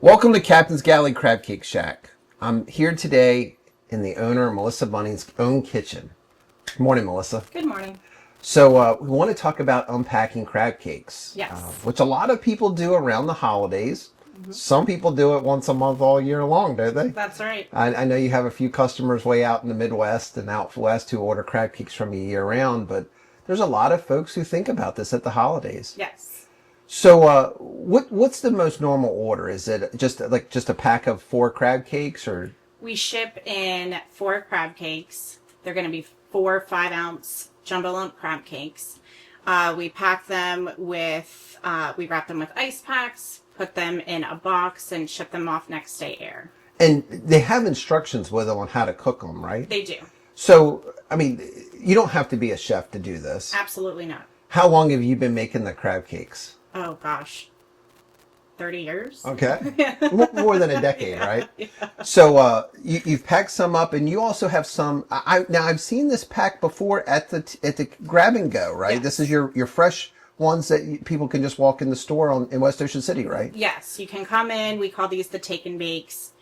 Welcome to Captain's Galley Crab Cake Shack. I'm here today in the owner, Melissa Bunning's own kitchen. Good morning, Melissa. Good morning. So we want to talk about unpacking crab cakes. Yes. Which a lot of people do around the holidays. Mm-hmm. Some people do it once a month all year long, don't they? That's right. I know you have a few customers way out in the Midwest and out west who order crab cakes from you year round, but there's a lot of folks who think about this at the holidays. Yes. So, what's the most normal order? Is it just a pack of 4 crab cakes, or? We ship in 4 crab cakes. They're going to be 4 5-ounce jumbo lump crab cakes. We pack them with, we wrap them with ice packs, put them in a box, and ship them off next day air. And they have instructions with them on how to cook them, right? They do. So, I mean, you don't have to be a chef to do this. Absolutely not. How long have you been making the crab cakes? Oh gosh, 30 years. Okay, more than a decade, Yeah, right? yeah. So you've packed some up, and you also have some. I've seen this pack before at the grab and go, right? Yes. This is your fresh ones that people can just walk in the store in West Ocean City, right? Yes, you can come in. We call these the take and bakes.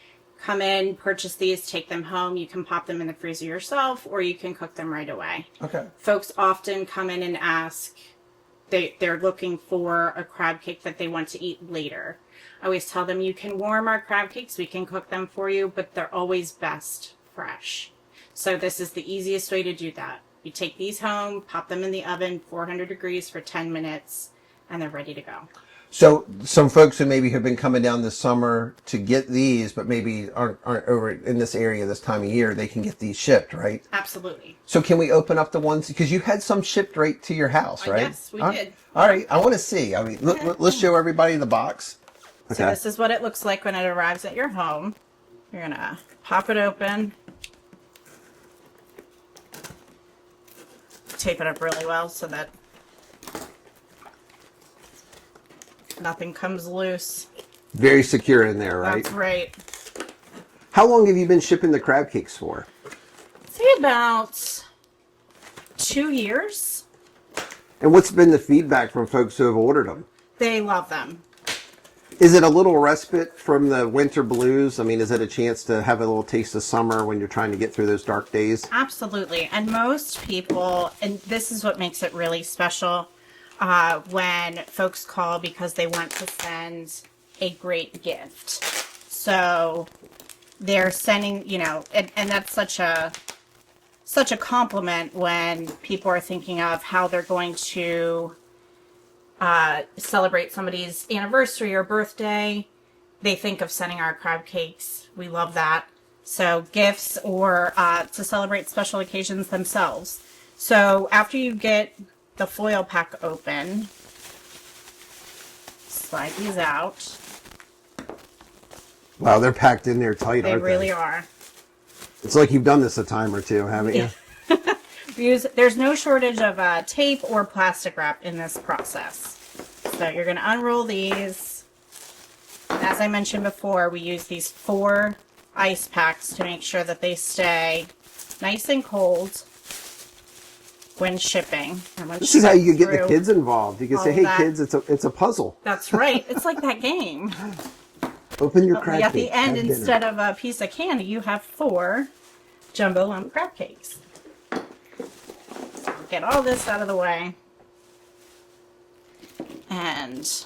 Come in, purchase these, take them home. You can pop them in the freezer yourself, or you can cook them right away. Okay. Folks often come in and ask. They're looking for a crab cake that they want to eat later. I always tell them you can warm our crab cakes, we can cook them for you, but they're always best fresh. So this is the easiest way to do that. You take these home, pop them in the oven, 400 degrees for 10 minutes, and they're ready to go. So some folks who maybe have been coming down this summer to get these, but maybe aren't over in this area this time of year, they can get these shipped, right? Absolutely. So can we open up the ones, because you had some shipped right to your house, right? Yes, we did. All right, I want to see. I mean, let's show everybody the box. Okay. So this is what it looks like when it arrives at your home. You're going to pop it open. Tape it up really well so that nothing comes loose. Very secure in there, right? That's right. How long have you been shipping the crab cakes for? Say about 2 years. And what's been the feedback from folks who have ordered them? They love them. Is it a little respite from the winter blues? I mean, is it a chance to have a little taste of summer when you're trying to get through those dark days? Absolutely. And most people, and this is what makes it really special, when folks call because they want to send a great gift. So they're sending, and that's such a compliment when people are thinking of how they're going to celebrate somebody's anniversary or birthday. They think of sending our crab cakes. We love that. So gifts or to celebrate special occasions themselves. So after you get the foil pack open, slide these out. Wow, they're packed in there tight, They aren't really are. It's like you've done this a time or two, haven't you? There's no shortage of tape or plastic wrap in this process. So you're going to unroll these. As I mentioned before, we use these 4 ice packs to make sure that they stay nice and cold when shipping. And when This is how you can get the kids involved. You can say, "Hey, kids, it's a puzzle." That's right. It's like that game. Open your crab cake. At the end, have dinner. instead of a piece of candy, you have 4 jumbo lump crab cakes. Get all this out of the way. And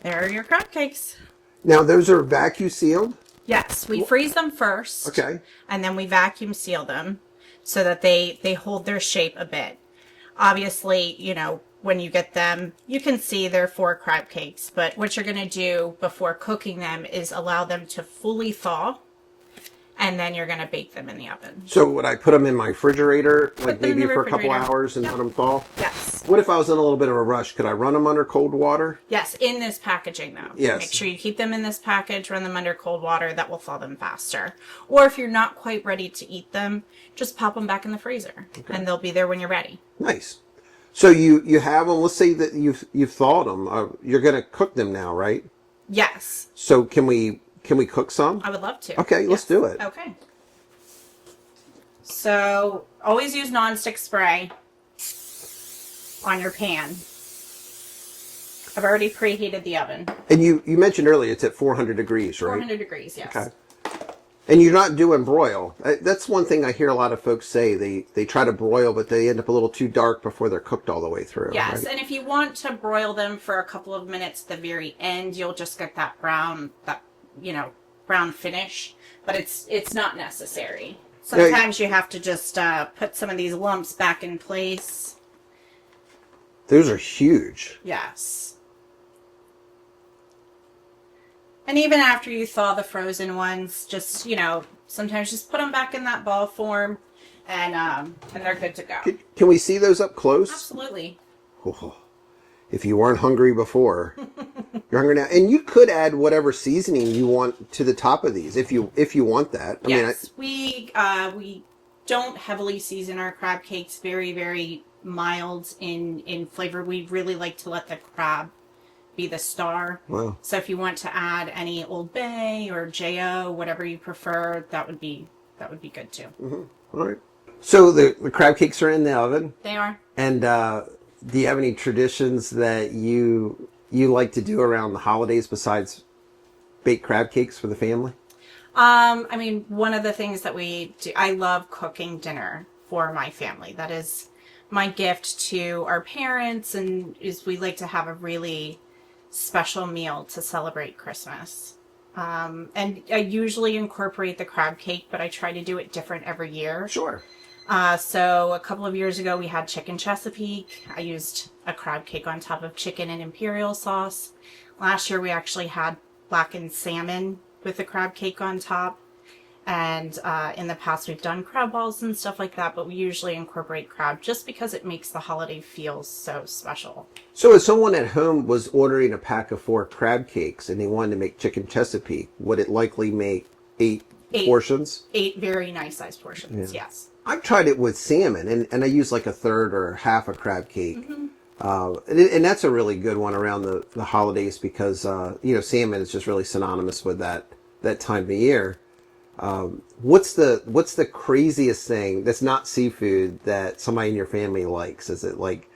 there are your crab cakes. Now, those are vacuum sealed? Yes, we freeze them first. Okay. And then we vacuum seal them so that they hold their shape a bit. Obviously, when you get them, you can see they're 4 crab cakes. But what you're going to do before cooking them is allow them to fully thaw. And then you're going to bake them in the oven. So would I put them in my refrigerator, like them in maybe the for a couple refrigerator. hours and let them thaw? Yes. What if I was in a little bit of a rush? Could I run them under cold water? Yes, in this packaging though. Yes. Make sure you keep them in this package, run them under cold water. That will thaw them faster. Or if you're not quite ready to eat them, just pop them back in the freezer. Okay. And they'll be there when you're ready. Nice. So you have them. Let's say that you've thawed them. You're going to cook them now, right? Yes. So can we cook some? I would love to. Okay, let's do it. Okay. So always use nonstick spray on your pan. I've already preheated the oven. And you mentioned earlier it's at 400 degrees, right? 400 degrees, yes. Okay. And you're not doing broil. That's one thing I hear a lot of folks say. They try to broil, but they end up a little too dark before they're cooked all the way through. Yes, right? and if you want to broil them for a couple of minutes at the very end, you'll just get that brown, brown finish. But it's not necessary. Sometimes you have to just put some of these lumps back in place. Those are huge. Yes. And even after you thaw the frozen ones, just, sometimes just put them back in that ball form and they're good to go. Can we see those up close? Absolutely. Oh, if you weren't hungry before, you're hungry now. And you could add whatever seasoning you want to the top of these if you want that. Yes, we don't heavily season our crab cakes. Very, very mild in flavor. We really like to let the crab be the star. Wow. So if you want to add any Old Bay or JO, whatever you prefer, that would be good too. Mm-hmm. All right. So the crab cakes are in the oven. They are. And do you have any traditions that you like to do around the holidays besides bake crab cakes for the family? One of the things that we do, I love cooking dinner for my family. That is my gift to our parents, and we like to have a really special meal to celebrate Christmas. And I usually incorporate the crab cake, but I try to do it different every year. Sure. So a couple of years ago we had chicken Chesapeake. I used a crab cake on top of chicken and imperial sauce. Last year we actually had blackened salmon with the crab cake on top. And in the past we've done crab balls and stuff like that, but we usually incorporate crab just because it makes the holiday feel so special. So if someone at home was ordering a pack of 4 crab cakes and they wanted to make chicken Chesapeake, would it likely make 8 portions? 8 very nice sized portions, yes. I've tried it with salmon, and I use like a third or half a crab cake. Mm-hmm. And that's a really good one around the holidays because, salmon is just really synonymous with that time of year. What's the craziest thing that's not seafood that somebody in your family likes? Is it like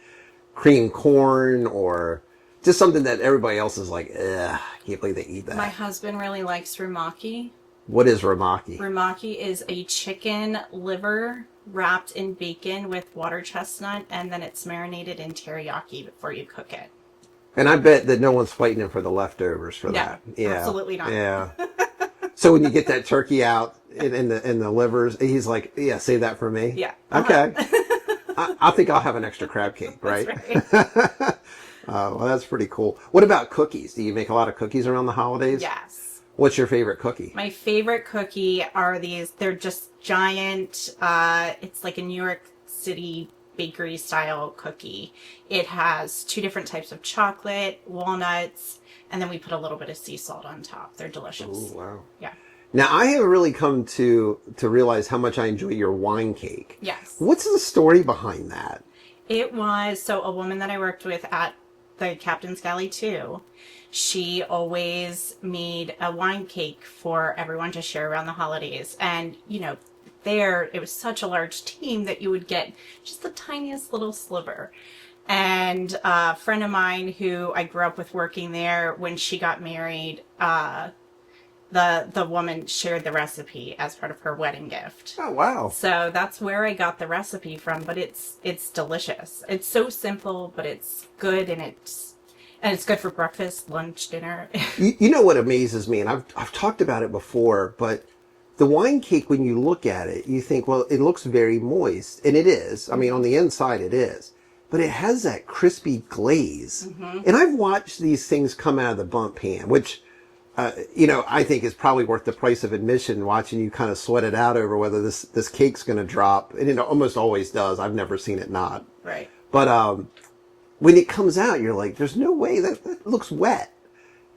cream corn or just something that everybody else is like, ugh, I can't believe they eat that? My husband really likes rumaki. What is rumaki? Rumaki is a chicken liver wrapped in bacon with water chestnut, and then it's marinated in teriyaki before you cook it. And I bet that no one's fighting him for the leftovers for that. Yeah, absolutely not. Yeah. So when you get that turkey out in the livers, he's like, "Yeah, save that for me." Yeah. Okay. I think I'll have an extra crab cake, right? That's right. Well, that's pretty cool. What about cookies? Do you make a lot of cookies around the holidays? Yes. What's your favorite cookie? My favorite cookie are these. They're just giant. It's like a New York City bakery style cookie. It has 2 different types of chocolate, walnuts, and then we put a little bit of sea salt on top. They're delicious. Oh, wow. Yeah. Now, I have really come to realize how much I enjoy your wine cake. Yes. What's the story behind that? It was, so a woman that I worked with at the Captain's Galley too, she always made a wine cake for everyone to share around the holidays. And, it was such a large team that you would get just the tiniest little sliver. And a friend of mine who I grew up with working there, when she got married, the woman shared the recipe as part of her wedding gift. Oh, wow. So that's where I got the recipe from, but it's delicious. It's so simple, but it's good, and it's good for breakfast, lunch, dinner. You know what amazes me, and I've talked about it before, but the wine cake, when you look at it, you think, well, it looks very moist, and it is. I mean, on the inside it is. But it has that crispy glaze. Mm-hmm. And I've watched these things come out of the bump pan, which, I think is probably worth the price of admission, watching you kind of sweat it out over whether this cake's going to drop. And it almost always does. I've never seen it not. Right. But when it comes out, you're like, there's no way that looks wet.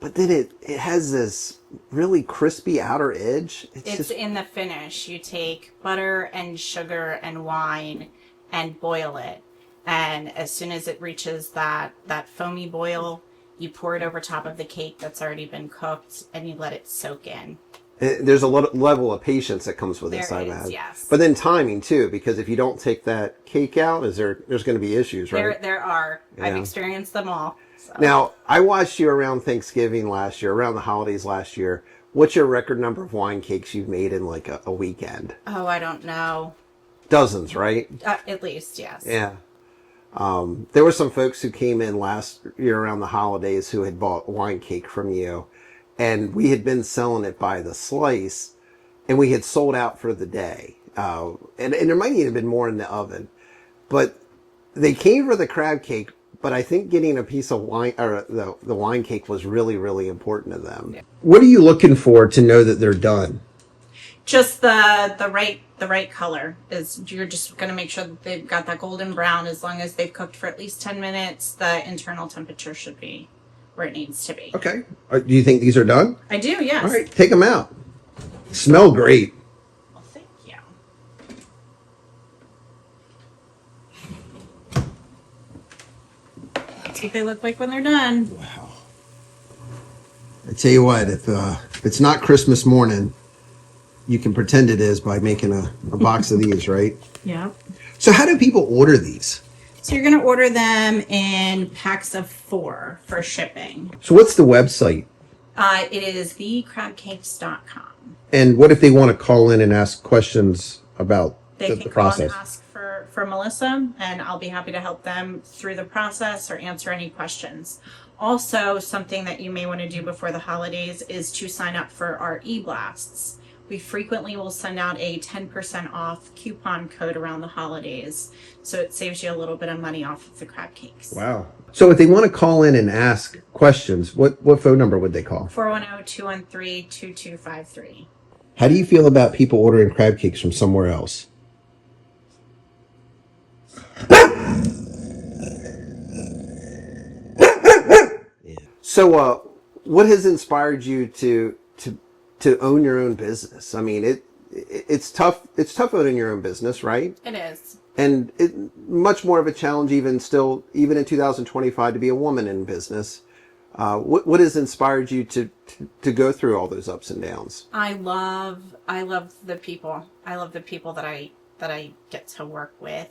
But then it has this really crispy outer edge. It's just in the finish. You take butter and sugar and wine and boil it. And as soon as it reaches that foamy boil, you pour it over top of the cake that's already been cooked, and you let it soak in. There's a level of patience that comes with this, I imagine. Yes. But then timing too, because if you don't take that cake out, there's going to be issues, right? There are. Yeah. I've experienced them all. So. Now, I watched you around Thanksgiving last year, around the holidays last year. What's your record number of wine cakes you've made in like a weekend? Oh, I don't know. Dozens, right? At least, yes. Yeah. There were some folks who came in last year around the holidays who had bought wine cake from you, and we had been selling it by the slice, and we had sold out for the day. And there might even have been more in the oven, but they came for the crab cake. But I think getting a piece of wine or the wine cake was really, really important to them. Yeah. What are you looking for to know that they're done? Just the right color is. You're just going to make sure that they've got that golden brown. As long as they've cooked for at least 10 minutes, the internal temperature should be where it needs to be. Okay. Do you think these are done? I do. Yes. All right. Take them out. Smell great. Well, thank you. See what they look like when they're done. Wow. I tell you what, if it's not Christmas morning, you can pretend it is by making a box of these, right? Yeah. So how do people order these? So you're going to order them in packs of 4 for shipping. So what's the website? It is thecrabcakes.com. And what if they want to call in and ask questions about They the can call process? and ask for Melissa, and I'll be happy to help them through the process or answer any questions. Also, something that you may want to do before the holidays is to sign up for our e-blasts. We frequently will send out a 10% off coupon code around the holidays, so it saves you a little bit of money off of the crab cakes. Wow. So if they want to call in and ask questions, what phone number would they call? 410-213-2253. How do you feel about people ordering crab cakes from somewhere else? So, what has inspired you to own your own business? I mean, it's tough. It's tough owning your own business, right? It is. And much more of a challenge, even in 2025, to be a woman in business. What has inspired you to go through all those ups and downs? I love the people. I love the people that I get to work with.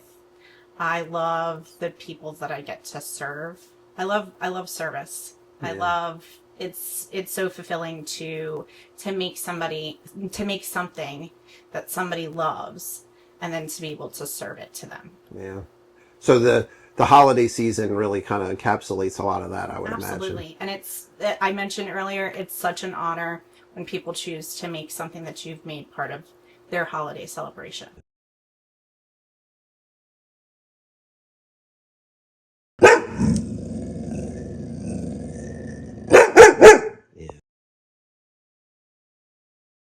I love the people that I get to serve. I love service. Yeah. I love it's so fulfilling to make something that somebody loves and then to be able to serve it to them. Yeah. So the holiday season really kind of encapsulates a lot of that, I would imagine. Absolutely. And I mentioned earlier, it's such an honor when people choose to make something that you've made part of their holiday celebration.